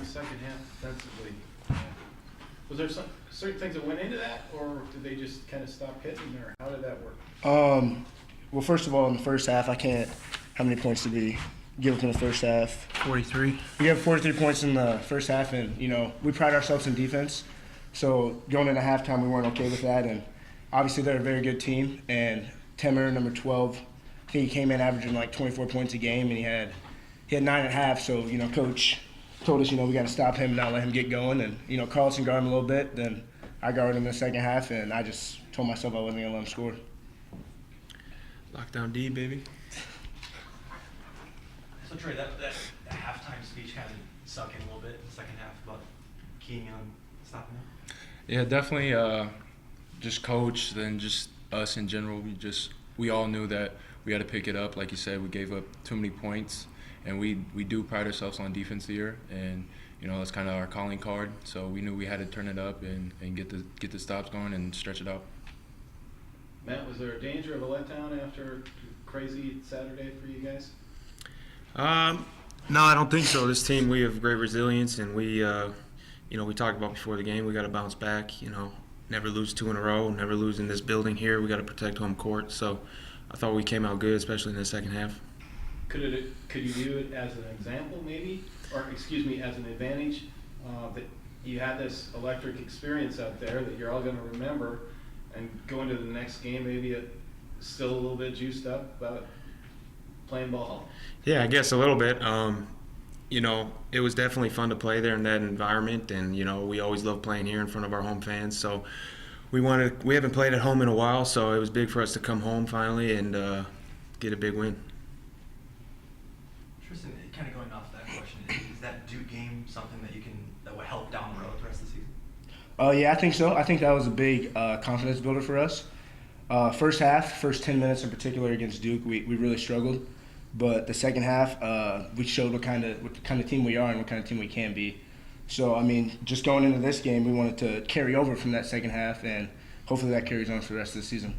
second half defensively. Was there some certain things that went into that, or did they just kind of stop hitting, or how did that work? Well, first of all, in the first half, how many points did we give up in the first half? 43. We have 43 points in the first half, and, we pride ourselves in defense. So going into halftime, we weren't okay with that, and obviously they're a very good team. And Temer, number 12, I think he came in averaging like 24 points a game, and he had 9 at half. So, Coach told us, we got to stop him, not let him get going. And, Carlson guarded him a little bit. Then I guarded him in the second half, and I just told myself I wasn't going to let him score. Lockdown D, baby. So Trey, that halftime speech kind of sunk in a little bit in the second half about keying on stopping them. Yeah, definitely. Just coach, then just us in general. We all knew that we had to pick it up. Like you said, we gave up too many points, and we do pride ourselves on defense here, and that's kind of our calling card. So we knew we had to turn it up and get the stops going and stretch it out. Matt, was there a danger of a letdown after a crazy Saturday for you guys? No, I don't think so. This team, we have great resilience, and we talked about before the game, we got to bounce back. Never lose 2 in a row, never lose in this building here. We got to protect home court. So I thought we came out good, especially in the second half. Could you view it as an example, maybe, or as an advantage that you had this electric experience out there that you're all going to remember, and go into the next game maybe still a little bit juiced up about playing ball? Yeah, I guess a little bit. It was definitely fun to play there in that environment, and we always love playing here in front of our home fans. So we haven't played at home in a while, so it was big for us to come home finally and get a big win. Tristan, kind of going off that question, is that Duke game something that will help down the road the rest of the season? Yeah, I think so. I think that was a big confidence builder for us. First 10 minutes in particular against Duke, we really struggled. But the second half, we showed what kind of team we are and what kind of team we can be. So, just going into this game, we wanted to carry over from that second half, and hopefully that carries on for the rest of the season.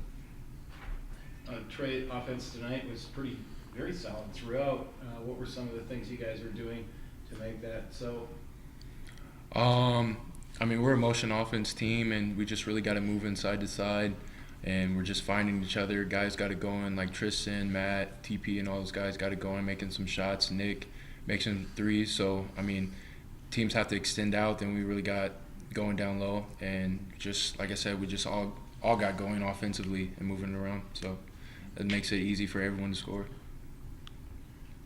Trey, offense tonight was very solid throughout. What were some of the things you guys were doing to make that so? We're a motion offense team, and we just really got to move inside to side. And we're just finding each other. Guys got it going, like Tristan, Matt, TP, and all those guys got it going, making some shots. Nick making threes. So, teams have to extend out. Then we really got going down low. And just, like I said, we just all got going offensively and moving around. So it makes it easy for everyone to score.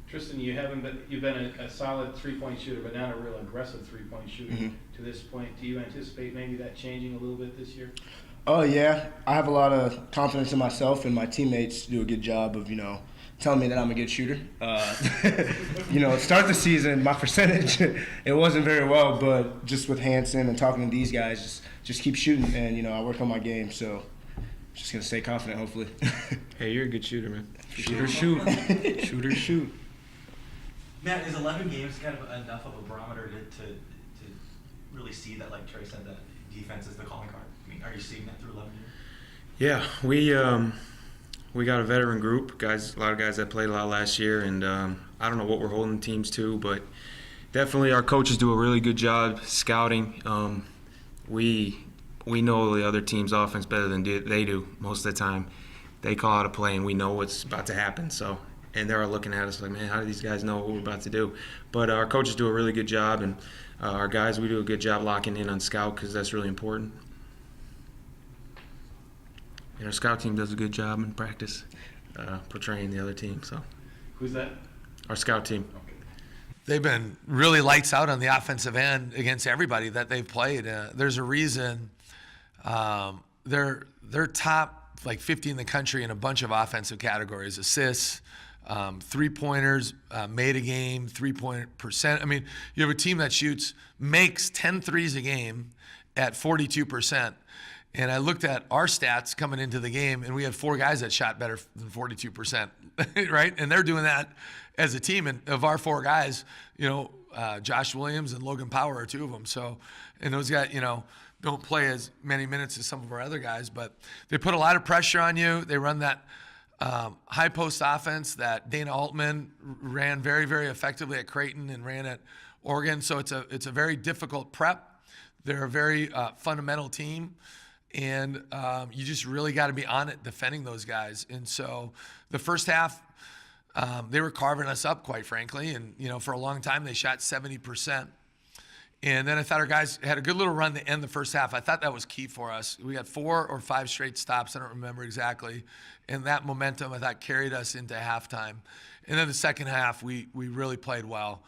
Tristan, you've been a solid three-point shooter, but not a real aggressive three-point shooter to this point. Do you anticipate maybe that changing a little bit this year? Oh, yeah. I have a lot of confidence in myself, and my teammates do a good job of, telling me that I'm a good shooter. Start the season, my percentage, it wasn't very well, but just with Hanson and talking to these guys, just keep shooting, and, I work on my game, so just going to stay confident, hopefully. Hey, you're a good shooter, man. Shooter, shoot. Shooter, shoot. Matt, is 11 games kind of enough of a barometer to really see that, like Trey said, that defense is the calling card? Are you seeing that through 11 years? Yeah, we got a veteran group, guys. A lot of guys that played a lot last year, and I don't know what we're holding teams to, but definitely our coaches do a really good job scouting. We know the other team's offense better than they do most of the time. They call out a play, and we know what's about to happen. So, and they're looking at us like, man, how do these guys know what we're about to do? But our coaches do a really good job, and our guys, we do a good job locking in on scout because that's really important. And our scout team does a good job in practice portraying the other team. So, who's that? Our scout team. Okay. They've been really lights out on the offensive end against everybody that they've played. There's a reason they're top like 50 in the country in a bunch of offensive categories: assists, 3-pointers, made a game, 3-point percent. You have a team that makes 10 threes a game at 42%. And I looked at our stats coming into the game, and we had 4 guys that shot better than 42%, right? And they're doing that as a team. And of our 4 guys, Josh Williams and Logan Power are 2 of them. So, and those guys, don't play as many minutes as some of our other guys, but they put a lot of pressure on you. They run that high post offense that Dana Altman ran very, very effectively at Creighton and ran at Oregon. So it's a very difficult prep. They're a very fundamental team. And you just really got to be on it defending those guys. And so the first half, they were carving us up, quite frankly. And, for a long time, they shot 70%. And then I thought our guys had a good little run to end the first half. I thought that was key for us. We had 4 or 5 straight stops. I don't remember exactly. And that momentum, I thought, carried us into halftime. And then the second half, we really played well.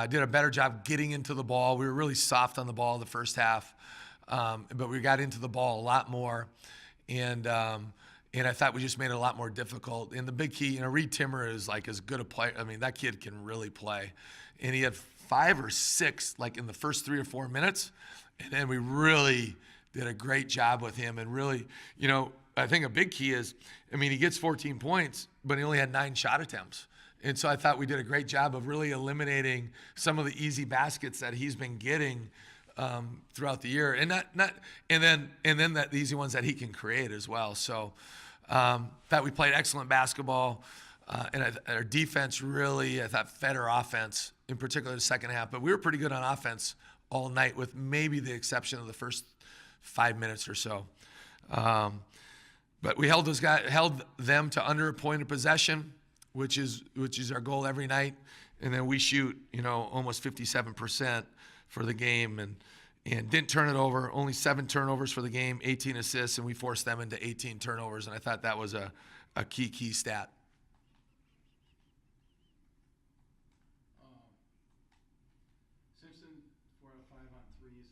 Did a better job getting into the ball. We were really soft on the ball the first half. But we got into the ball a lot more. And I thought we just made it a lot more difficult. And the big key, Reed Timmer is like as good a player. I mean, that kid can really play. And he had 5 or 6 like in the first 3 or 4 minutes. And then we really did a great job with him. And really, I think a big key is, he gets 14 points, but he only had 9 shot attempts. And so I thought we did a great job of really eliminating some of the easy baskets that he's been getting throughout the year, and then the easy ones that he can create as well. So that we played excellent basketball, and our defense really, I thought, fed our offense, in particular the second half. But we were pretty good on offense all night, with maybe the exception of the first 5 minutes or so. But we held them to under a point of possession, which is our goal every night, and then we shoot almost 57% for the game, and didn't turn it over. Only 7 turnovers for the game, 18 assists, and we forced them into 18 turnovers. And I thought that was a key stat. Simpson, 4 out of 5 on threes.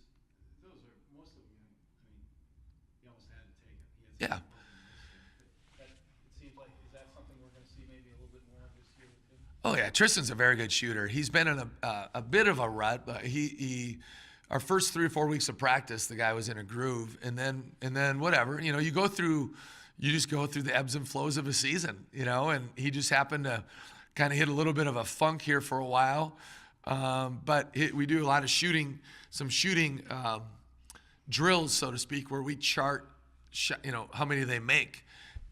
Those are most of them. He almost had to take it. He had Yeah. It seems like, is that something we're going to see maybe a little bit more of this year with him? Oh yeah, Tristan's a very good shooter. He's been in a bit of a rut, but our first 3 or 4 weeks of practice, the guy was in a groove, and then whatever, you just go through the ebbs and flows of a season, and he just happened to kind of hit a little bit of a funk here for a while, but we do a lot of shooting drills, so to speak, where we chart, how many they make,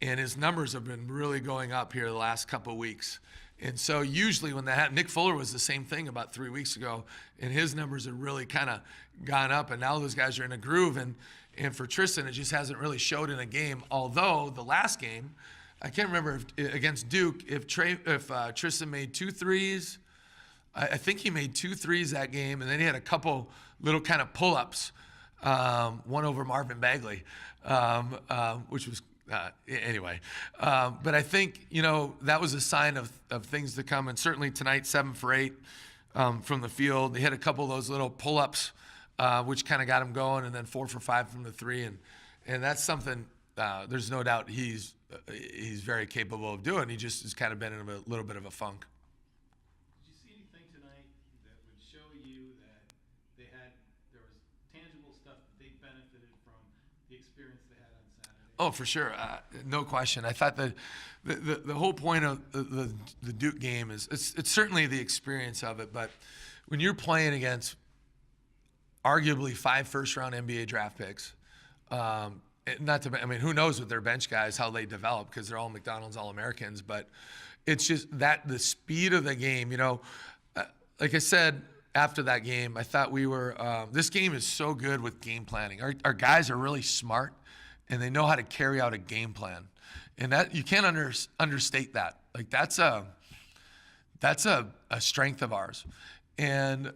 and his numbers have been really going up here the last couple of weeks. And so usually when that happens, Nick Fuller was the same thing about 3 weeks ago, and his numbers have really kind of gone up, and now those guys are in a groove. And for Tristan, it just hasn't really showed in a game. Although the last game, I can't remember against Duke, if Tristan made 2 threes. I think he made 2 threes that game, and then he had a couple little kind of pull-ups, one over Marvin Bagley, which was anyway. But I think, that was a sign of things to come. And certainly tonight, 7 for 8 from the field. They hit a couple of those little pull-ups, which kind of got him going, and then 4 for 5 from the 3. And that's something there's no doubt he's very capable of doing. He just has kind of been in a little bit of a funk. Did you see anything tonight that would show you that there was tangible stuff that they benefited from the experience they had on Saturday? Oh, for sure, no question. I thought the whole point of the Duke game is it's certainly the experience of it, but when you're playing against arguably 5 first-round NBA draft picks, who knows with their bench guys how they develop, because they're all McDonald's All-Americans, but it's just that the speed of the game. Like I said after that game, I thought we were. This game is so good with game planning. Our guys are really smart, and they know how to carry out a game plan, and that you can't understate that. Like that's a strength of ours, and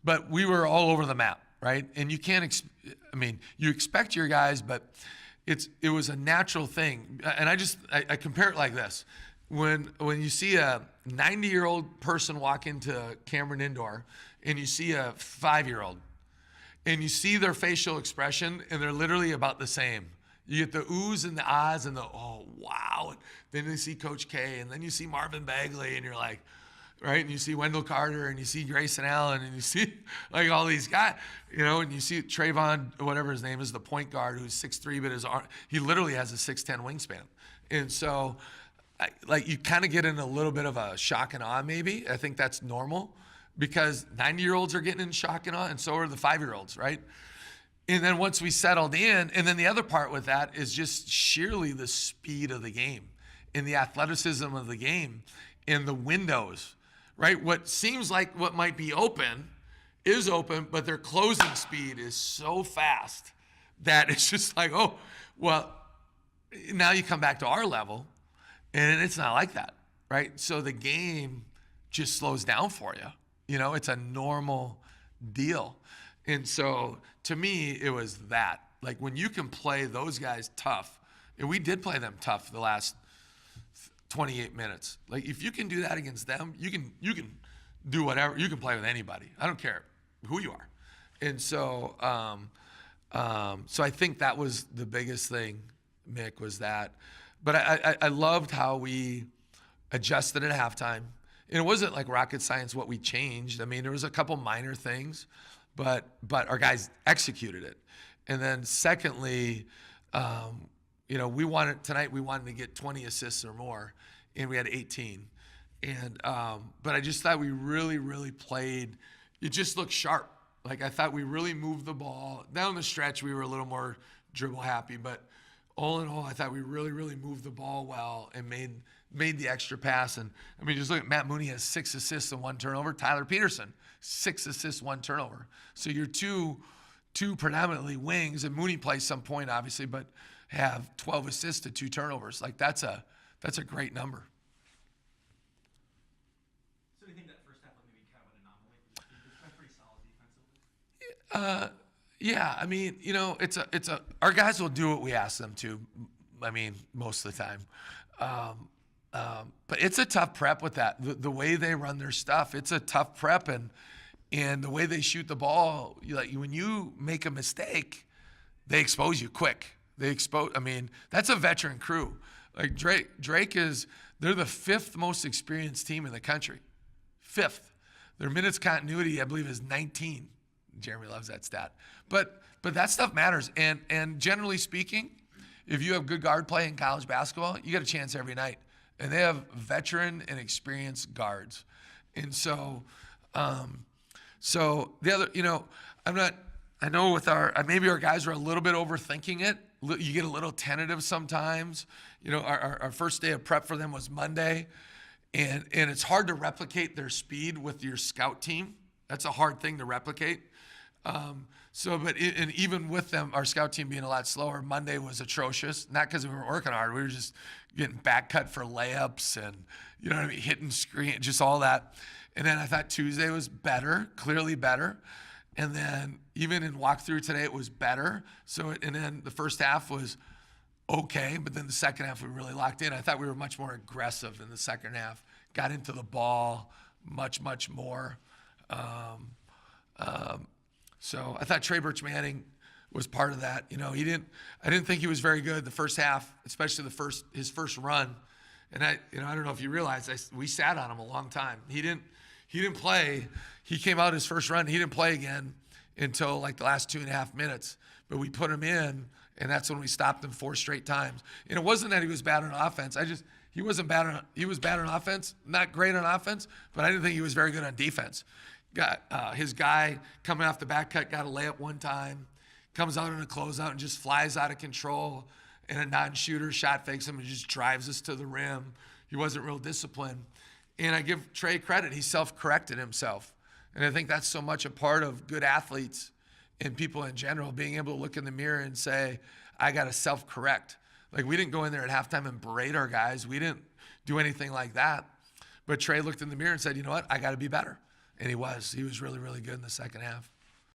but we were all over the map, right? And you can't. You expect your guys, but it was a natural thing. And I compare it like this: when you see a 90-year-old person walk into Cameron Indoor, and you see a 5-year-old. And you see their facial expression, and they're literally about the same. You get the oohs and the ahs and the, oh, wow. And then you see Coach K, and then you see Marvin Bagley, and you're like, right? And you see Wendell Carter, and you see Grayson Allen, and you see like all these guys, and you see Trayvon, whatever his name is, the point guard who's 6'3", but he literally has a 6'10" wingspan. And so, you kind of get in a little bit of a shock and awe maybe. I think that's normal, because 90-year-olds are getting in shock and awe, and so are the 5-year-olds, right? And then once we settled in, and then the other part with that is just sheerly the speed of the game and the athleticism of the game and the windows, right? What seems like what might be open is open, but their closing speed is so fast that it's just like, oh, well, now you come back to our level, and it's not like that, right? So the game just slows down for you. You know, it's a normal deal. And so to me, it was that. Like when you can play those guys tough, and we did play them tough the last 28 minutes. Like if you can do that against them, you can do whatever. You can play with anybody. I don't care who you are. And so, so I think that was the biggest thing, Mick, was that. But I loved how we adjusted at halftime. And it wasn't like rocket science what we changed. I mean, there was a couple minor things, but our guys executed it. And then secondly, you know, we wanted to get 20 assists or more, and we had 18. And but I just thought we really played. It just looked sharp. Like I thought we really moved the ball. Down the stretch, we were a little more dribble happy, but all in all, I thought we really moved the ball well and made the extra pass. And I mean, just look at Matt Mooney has 6 assists and 1 turnover. Tyler Peterson, 6 assists, 1 turnover. So you're two predominantly wings, and Mooney plays some point obviously, but have 12 assists to 2 turnovers. Like that's a great number. So do you think that first half was maybe kind of an anomaly? It's pretty solid defensively. Yeah, I mean, you know, it's a our guys will do what we ask them to. I mean, most of the time. But it's a tough prep with that. The way they run their stuff, it's a tough prep, and the way they shoot the ball, when you make a mistake, they expose you quick. I mean, that's a veteran crew. Like Drake is, they're the 5th most experienced team in the country. 5th. Their minutes continuity, I believe, is 19. Jeremy loves that stat. But that stuff matters. And generally speaking, if you have good guard play in college basketball, you got a chance every night. And they have veteran and experienced guards. And so the other, you know, I know with maybe our guys are a little bit overthinking it. You get a little tentative sometimes. You know, our first day of prep for them was Monday. And it's hard to replicate their speed with your scout team. That's a hard thing to replicate. And even with them, our scout team being a lot slower, Monday was atrocious. Not because we were working hard. We were just getting back cut for layups and, you know what I mean, hitting screen, just all that. And then I thought Tuesday was better, clearly better. And then even in walkthrough today, it was better. And then the first half was okay, but then the second half we really locked in. I thought we were much more aggressive in the second half. Got into the ball much more. So I thought Trey Birch-Manning was part of that. You know, I didn't think he was very good the first half, especially his first run. And I don't know if you realize, we sat on him a long time. He didn't play. He came out his first run. He didn't play again until like the last 2.5 minutes. But we put him in, and that's when we stopped him 4 straight times. And it wasn't that he was bad on offense. He wasn't bad he was bad on offense, not great on offense, but I didn't think he was very good on defense. Got his guy coming off the back cut, got a layup one time, comes out in a closeout and just flies out of control, and a non-shooter shot fakes him and just drives us to the rim. He wasn't real disciplined. And I give Trey credit. He self-corrected himself. And I think that's so much a part of good athletes and people in general, being able to look in the mirror and say, I got to self-correct. Like, we didn't go in there at halftime and berate our guys. We didn't do anything like that. But Trey looked in the mirror and said, you know what, I got to be better. And he was really, really good in the second half.